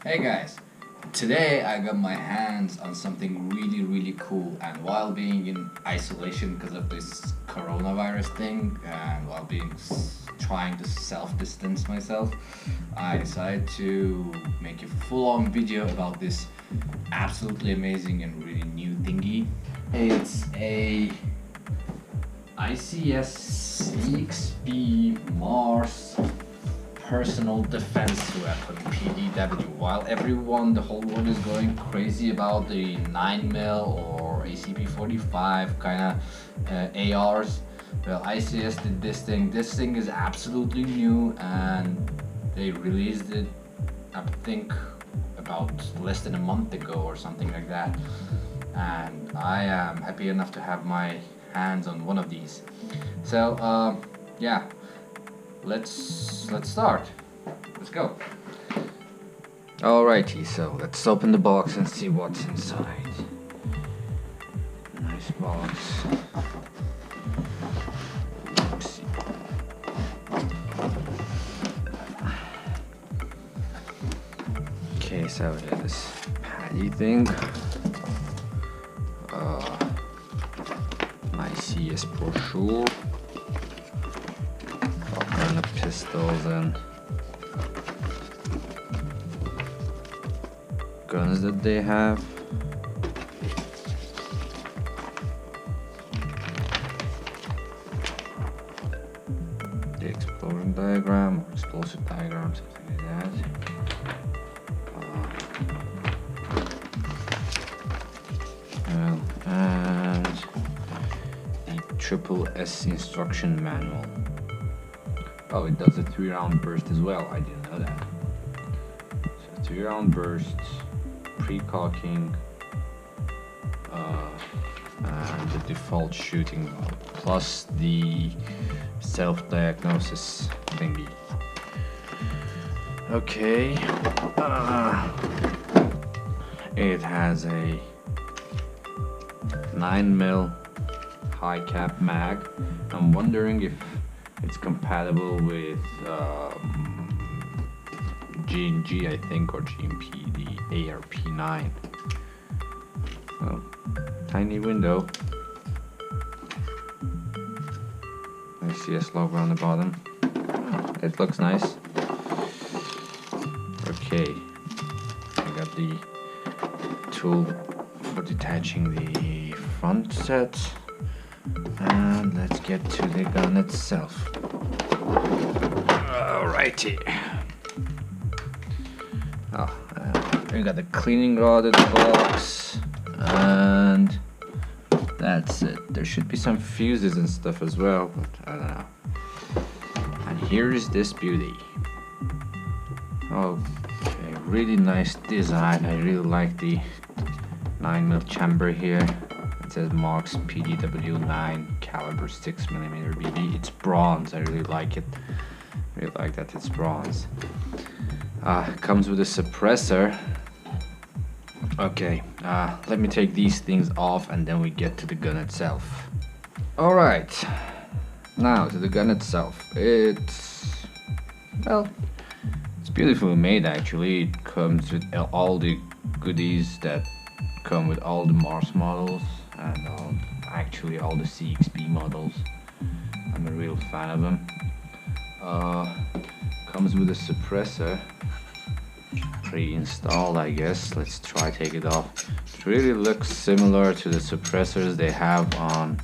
Hey guys, today I got my hands on something really cool, and while being in isolation because of this coronavirus thing and while trying to self-distance myself, I decided to make a full-on video about this absolutely amazing and really new thingy. It's a ICS CXP-MARS personal defense weapon, PDW. While the whole world is going crazy about the 9mm or ACP-45 kind of ARs, well, ICS did this thing. This thing is absolutely new, and they released it, I think, about less than a month ago or something like that. And I am happy enough to have my hands on one of these. So, yeah. Let's start. Let's go. Alrighty, so let's open the box and see what's inside. Nice box. Oopsie. Okay, so we have this paddy thing. ICS brochure. Pistols and guns that they have. The explosion diagram or explosive diagram, something like that. And the triple S instruction manual. Oh, it does a 3-round burst as well. I didn't know that. So 3-round bursts, pre-cocking, and the default shooting mode, plus the self-diagnosis thingy. Okay. It has a 9mm high cap mag. I'm wondering if it's compatible with G&G, I think, or GMP, the ARP9. So, tiny window. ICS logo on the bottom. Oh, it looks nice. Okay, I got the tool for detaching the front set. And let's get to the gun itself. Alrighty. We got the cleaning rod in the box, and that's it. There should be some fuses and stuff as well, but I don't know. And here is this beauty. Okay, really nice design. I really like the 9mm chamber here. It says Marks PDW9 caliber 6mm BB. It's bronze. I really like it. Really like that it's bronze. Comes with a suppressor. Okay, let me take these things off and then we get to the gun itself. Alright, now to the gun itself. It's beautifully made actually. It comes with all the goodies that come with all the Mars models. And actually all the CXP models. I'm a real fan of them. Comes with a suppressor pre-installed, I guess. Let's try take it off. It really looks similar to the suppressors they have on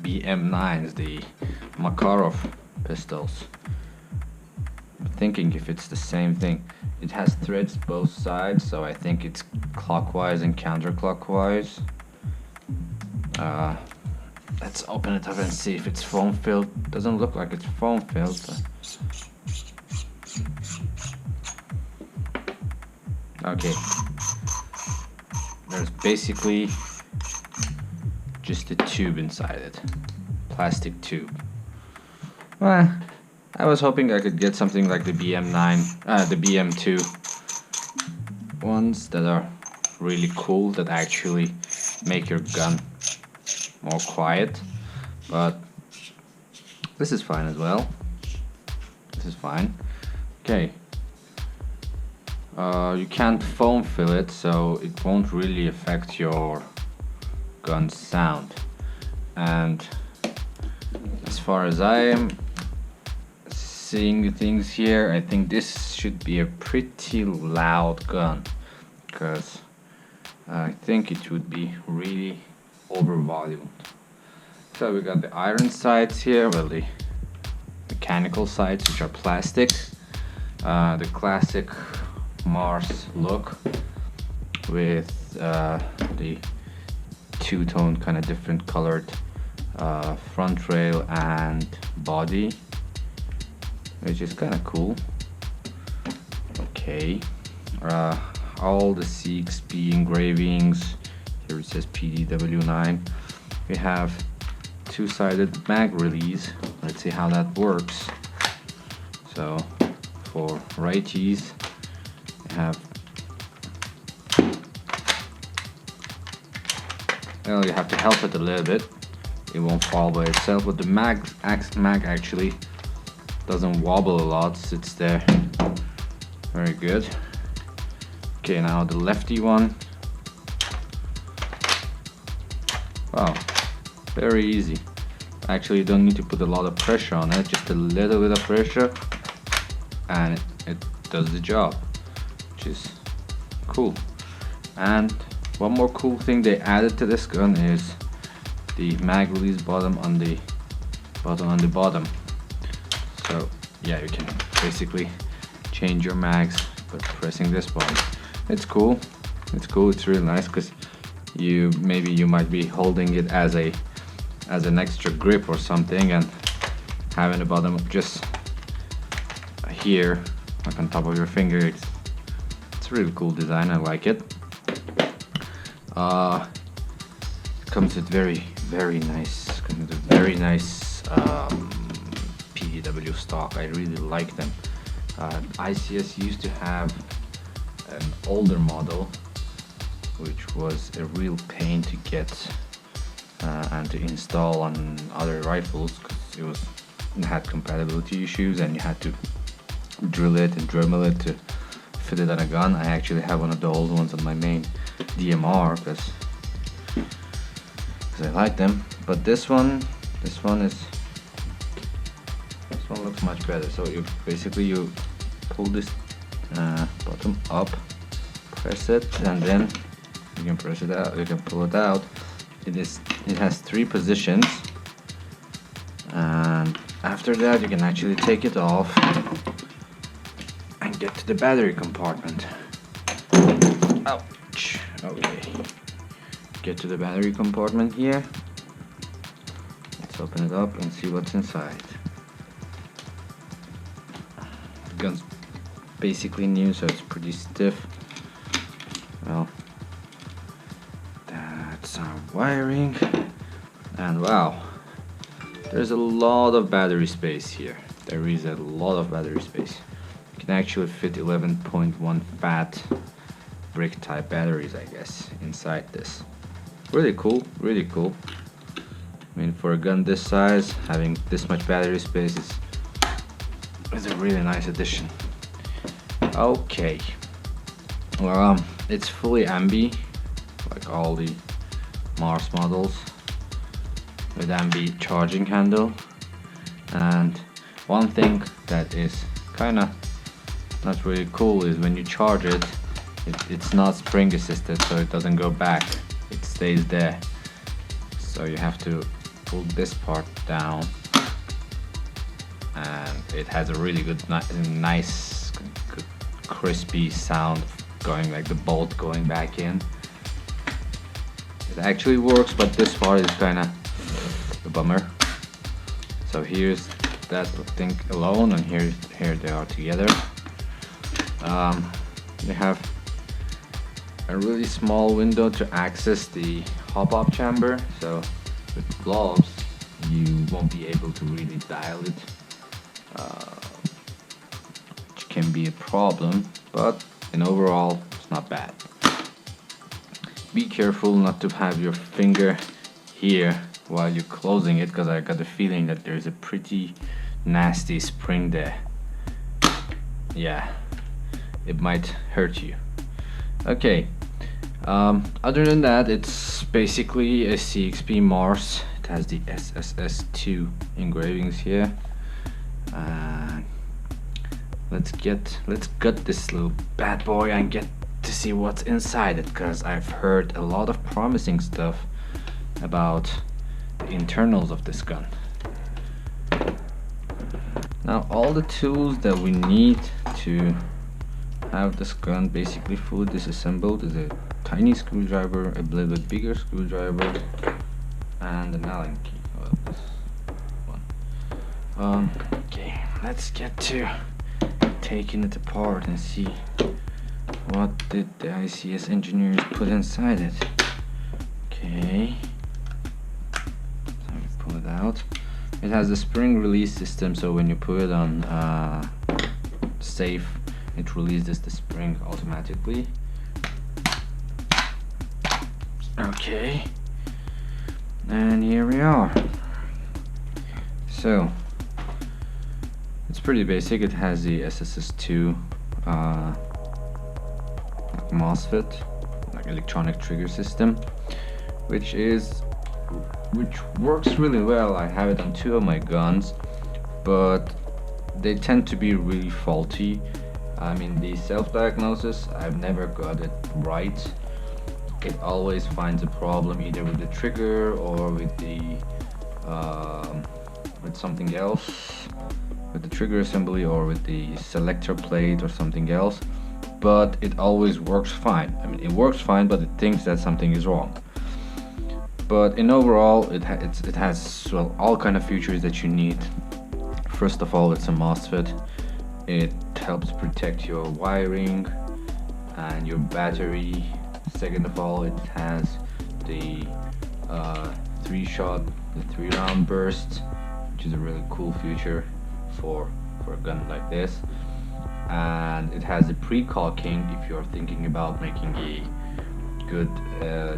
BM9s, the Makarov pistols. I'm thinking if it's the same thing. It has threads both sides, so I think it's clockwise and counterclockwise. Let's open it up and see if it's foam filled. Doesn't look like it's foam filled. Okay. There's basically just a tube inside it. Plastic tube. Well, I was hoping I could get something like the BM9, the BM2 ones that are really cool, that actually make your gun more quiet, but this is fine as well. This is fine. Okay, You can't foam fill it, so it won't really affect your gun sound. And as far as I am seeing the things here, I think this should be a pretty loud gun, because I think it would be really over volumed. So we got the iron sights here, well, the mechanical sights, which are plastic. The classic MARS look with the two-tone kind of different colored front rail and body, which is kind of cool. Okay, all the CXP engravings. Here it says PDW9. We have two-sided mag release. Let's see how that works. So for righties, we have, well, you have to help it a little bit. It won't fall by itself, but the mag actually doesn't wobble a lot, sits there very good. Okay, now the lefty one. Wow, very easy. Actually, you don't need to put a lot of pressure on it, just a little bit of pressure, and it does the job, which is cool. And one more cool thing they added to this gun is the mag release button on the bottom. So yeah, you can basically change your mags by pressing this button. It's cool. It's cool. It's really nice, because you might be holding it as an extra grip or something, and having the bottom just here, like on top of your finger. It's a really cool design. I like it. It comes with very nice PDW stock. I really like them. ICS used to have an older model, which was a real pain to get and to install on other rifles, because it had compatibility issues, and you had to drill it and Dremel it to fit it on a gun. I actually have one of the old ones on my main DMR because I like them. But this one looks much better. So you pull this bottom up, press it, and then you can press it out. You can pull it out. It has 3 positions, and after that you can actually take it off and get to the battery compartment. Ouch. Okay. Get to the battery compartment here. Let's open it up and see what's inside. The gun's basically new, so it's pretty stiff. Well, that's our wiring, and wow, there's a lot of battery space here. There is a lot of battery space. You can actually fit 11.1 fat brick type batteries, I guess, inside this. Really cool, really cool. I mean, for a gun this size, having this much battery space is a really nice addition. Okay, well, it's fully ambi, like all the MARS models, with ambi charging handle. And one thing that is kind of not really cool is when you charge it, it's not spring assisted, so it doesn't go back, it stays there. So you have to pull this part down, and it has a really good, nice, good, crispy sound going, like the bolt going back in. It actually works, but this part is kind of a bummer. So here's that thing alone, and here they are together. They have a really small window to access the hopup chamber, so with gloves you won't be able to really dial it, which can be a problem, but in overall it's not bad. Be careful not to have your finger here while you're closing it, because I got the feeling that there's a pretty nasty spring there. Yeah, it might hurt you. Okay, other than that, it's basically a CXP-MARS. It has the SSS2 engravings here. Let's gut this little bad boy and get to see what's inside it, because I've heard a lot of promising stuff about the internals of this gun. Now, all the tools that we need to have this gun basically fully disassembled is a tiny screwdriver, a little bit bigger screwdriver, and an Allen key. Oh, this one. Okay, let's get to taking it apart and see what did the ICS engineers put inside it. Okay, so we pull it out. It has a spring release system, so when you put it on safe, it releases the spring automatically. Okay, and here we are. So it's pretty basic. It has the SSS2 MOSFET, like electronic trigger system, which works really well. I have it on 2 of my guns, but they tend to be really faulty. I mean, the self-diagnosis, I've never got it right. It always finds a problem either with the trigger or with the with something else, with the trigger assembly or with the selector plate or something else, but it always works fine. I mean, it works fine, but it thinks that something is wrong. But in overall, it has well, all kind of features that you need. First of all, it's a MOSFET. It helps protect your wiring and your battery. Second of all, it has the 3-round burst, which is a really cool feature for a gun like this. And it has a pre-caulking if you're thinking about making a good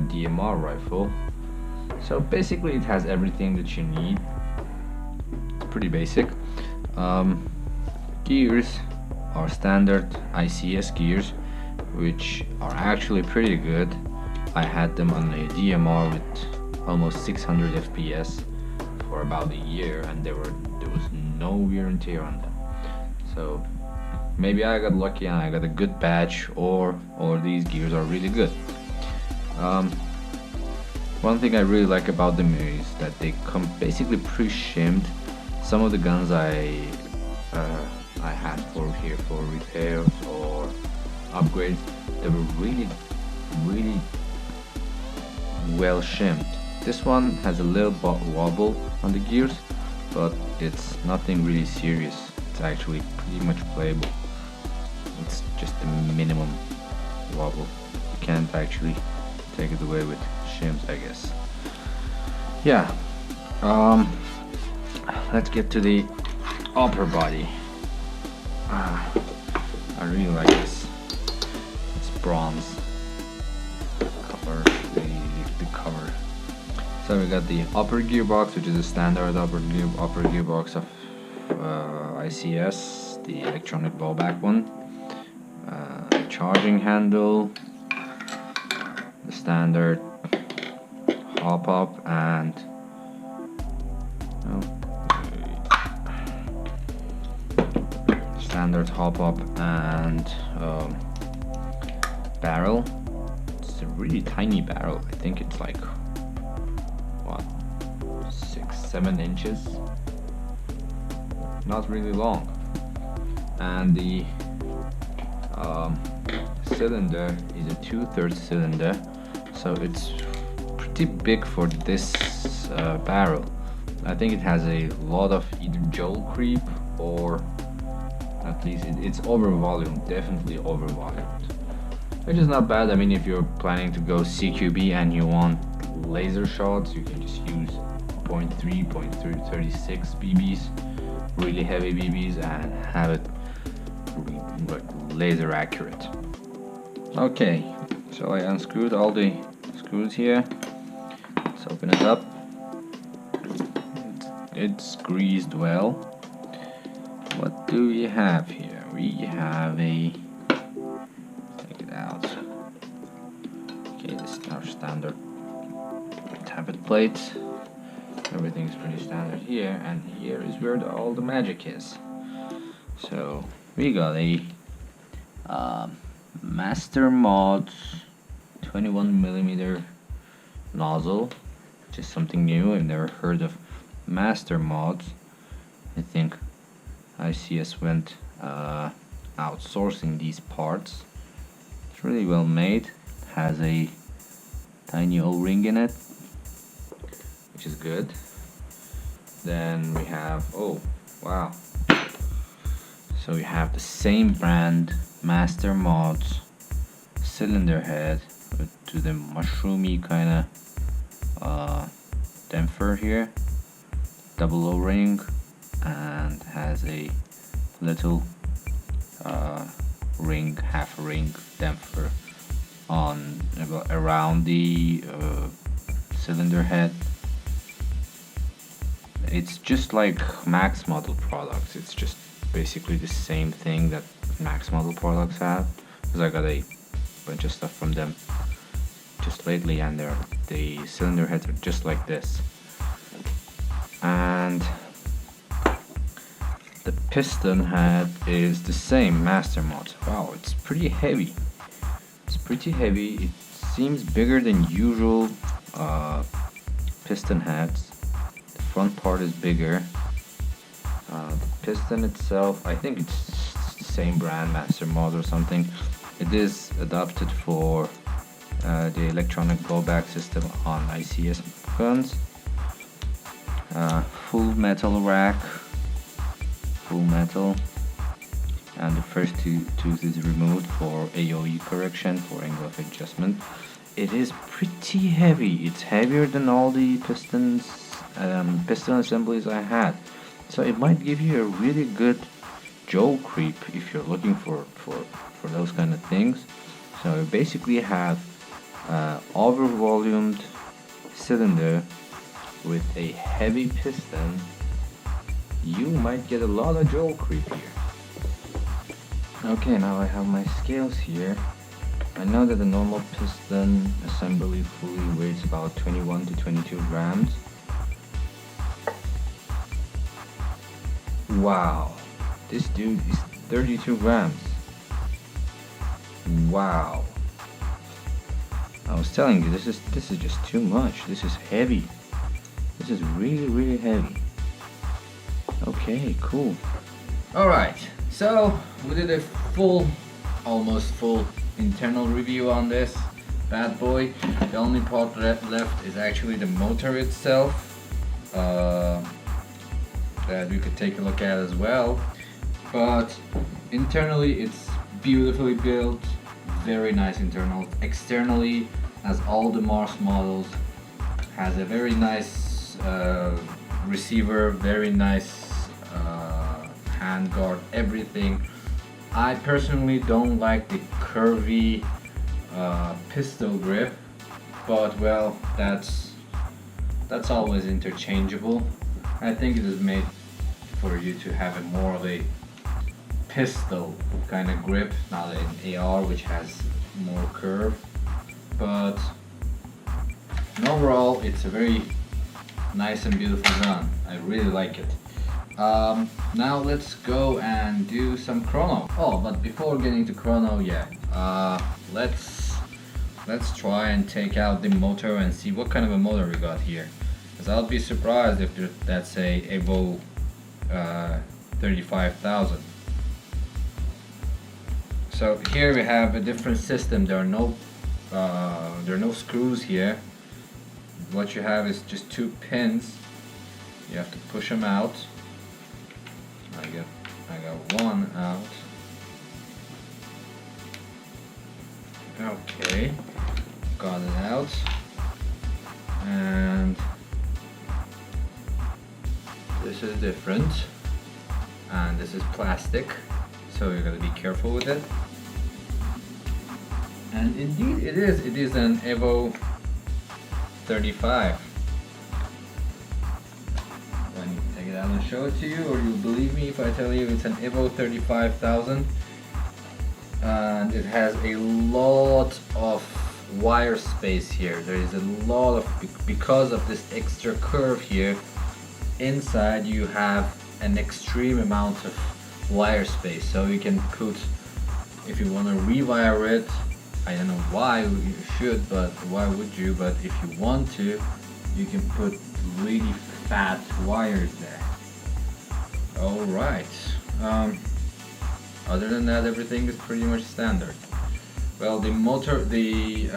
DMR rifle. So basically, it has everything that you need. It's pretty basic. Gears are standard ICS gears, which are actually pretty good. I had them on a DMR with almost 600 FPS for about a year, and there was no wear and tear on them. So maybe I got lucky and I got a good batch, or these gears are really good. One thing I really like about them is that they come basically pre-shimmed. Some of the guns I had for repairs or upgrades, they were really well shimmed. This one has a little wobble on the gears, but it's nothing really serious. It's actually pretty much playable. It's just the minimum wobble. You can't actually take it away with shims, I guess. Yeah. Let's get to the upper body. I really like this. It's bronze cover, the cover. So we got the upper gearbox, which is a standard upper gearbox of ICS, the electronic blowback one. Charging handle, the standard hopup, and standard hopup and barrel. It's a really tiny barrel. I think it's like what, 6-7 inches. Not really long. And the cylinder is a 2/3 cylinder, so it's pretty big for this barrel. I think it has a lot of either joule creep, or at least it's over volume, definitely over volume, which is not bad. I mean, if you're planning to go CQB and you want laser shots, you can just use 0.3, 0.36 BBs, really heavy BBs, and have it laser accurate. Okay, so I unscrewed all the screws here. Let's open it up. It's greased well. What do we have here? We have a just our standard tappet plate. Everything's pretty standard here, and here is where all the magic is. So we got a Master Mods 21mm nozzle, which is something new. I've never heard of Master Mods. I think ICS went outsourcing these parts. It's really well made. Has a tiny O-ring in it, which is good. Then we have, oh wow, so we have the same brand Master Mods cylinder head to the mushroomy kind of damper here, double O-ring, and has a little ring, half ring damper on around the cylinder head. It's just like Max Model products. It's just basically the same thing that Max Model products have, because I got a bunch of stuff from them just lately, and the cylinder heads are just like this. And the piston head is the same Master Mod. Wow, it's pretty heavy. It's pretty heavy. It seems bigger than usual piston heads. The front part is bigger. The piston itself, I think it's the same brand, Master Mod or something. It is adapted for the electronic blowback system on ICS guns. Full metal rack, full metal, and the first tooth is removed for AOE correction, for angle of adjustment. It is pretty heavy. It's heavier than all the piston assemblies I had, so it might give you a really good jaw creep if you're looking for those kind of things. So you basically have over volumed cylinder with a heavy piston. You might get a lot of jaw creep here. Okay, now I have my scales here. I know that the normal piston assembly fully weighs about 21 to 22 grams. Wow, this dude is 32 grams. Wow. I was telling you, this is just too much. This is heavy. This is really heavy. Okay, cool. Alright, so we did a almost full internal review on this bad boy. The only part left is actually the motor itself, that we could take a look at as well. But internally it's beautifully built, very nice internal. Externally, as all the Mars models, has a very nice receiver, very nice hand guard, everything. I personally don't like the curvy pistol grip, but well, that's always interchangeable. I think it is made for you to have a more of a pistol kind of grip, not an AR which has more curve. But overall, it's a very nice and beautiful gun. I really like it. Now let's go and do some Chrono. Oh, but before getting to Chrono, let's try and take out the motor and see what kind of a motor we got here. Because I'll be surprised if that's a Evo 35,000. So here we have a different system. There are no screws here. What you have is just two pins. You have to push them out. I got one out. Okay, got it out. And this is different. And this is plastic, so you gotta be careful with it. And indeed it is an Evo 35. I need to take it out and show it to you, or you'll believe me if I tell you it's an Evo 35,000. And it has a lot of wire space here. There is a lot of, because of this extra curve here, inside you have an extreme amount of wire space, so you can put, if you want to rewire it, I don't know why you should, but why would you, but if you want to, you can put really fat wires there. Alright, other than that, everything is pretty much standard. Well, the motor, the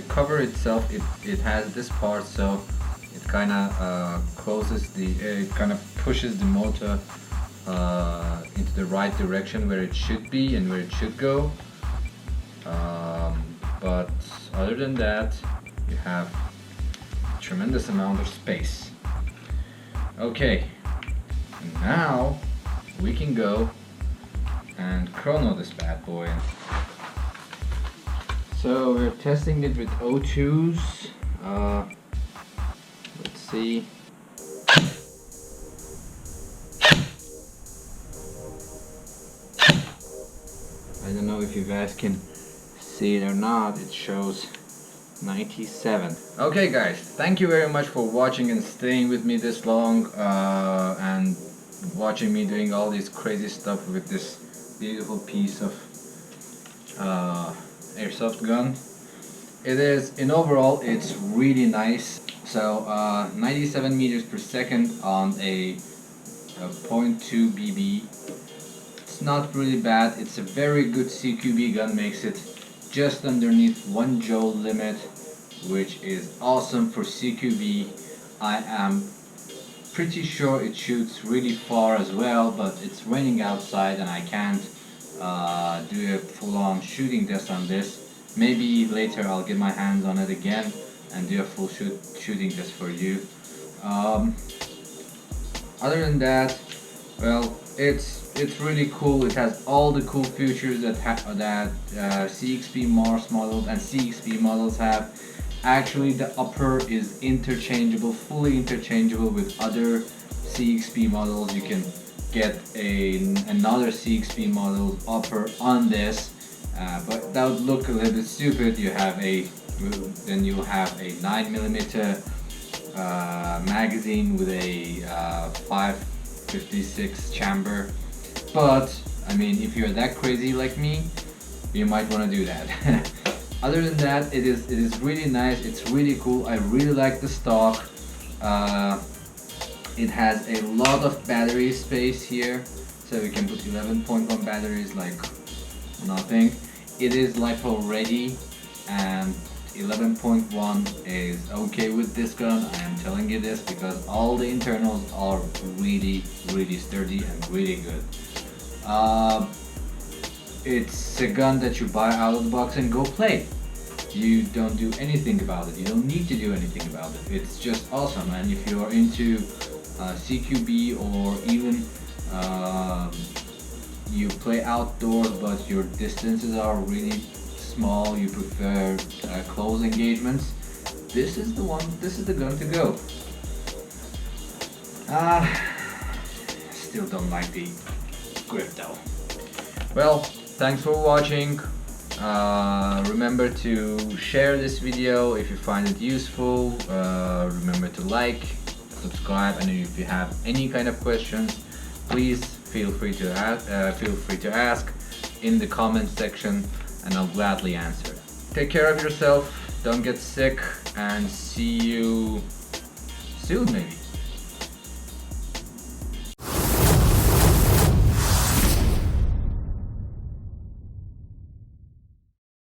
cover itself, it has this part, so it kind of closes it kind of pushes the motor into the right direction where it should be and where it should go. But other than that, you have a tremendous amount of space. Okay, and now we can go and chrono this bad boy. So we're testing it with O2s. Let's see. I don't know if you guys can see it or not. It shows 97. Okay guys, thank you very much for watching and staying with me this long and watching me doing all this crazy stuff with this beautiful piece of airsoft gun. It is, in overall, it's really nice. So 97 meters per second on a 0.2 BB. It's not really bad. It's a very good CQB gun, makes it just underneath 1 joule limit, which is awesome for CQB. I am pretty sure it shoots really far as well, but it's raining outside and I can't do a full-on shooting test on this. Maybe later I'll get my hands on it again and do a full shooting test for you. Other than that, well, it's really cool. It has all the cool features that CXP-MARS models and CXP models have. Actually, the upper is interchangeable, fully interchangeable with other CXP models. You can get another CXP model upper on this, but that would look a little bit stupid. Then you'll have a 9mm magazine with a 556 chamber. But I mean, if you're that crazy like me, you might want to do that. Other than that, it is really nice. It's really cool. I really like the stock. It has a lot of battery space here, so we can put 11.1 batteries like nothing. It is LiPo ready, and 11.1 is okay with this gun. I am telling you this because all the internals are really sturdy and really good. It's a gun that you buy out of the box and go play. You don't do anything about it. You don't need to do anything about it. It's just awesome. And if you're into CQB, or even you play outdoors but your distances are really small, you prefer close engagements, this is the one. This is the gun to go. Still don't like the grip though. Well, thanks for watching. Remember to share this video if you find it useful. Remember to like, subscribe, and if you have any kind of questions, please feel free to ask in the comment section, and I'll gladly answer. Take care of yourself, don't get sick, and see you soon maybe.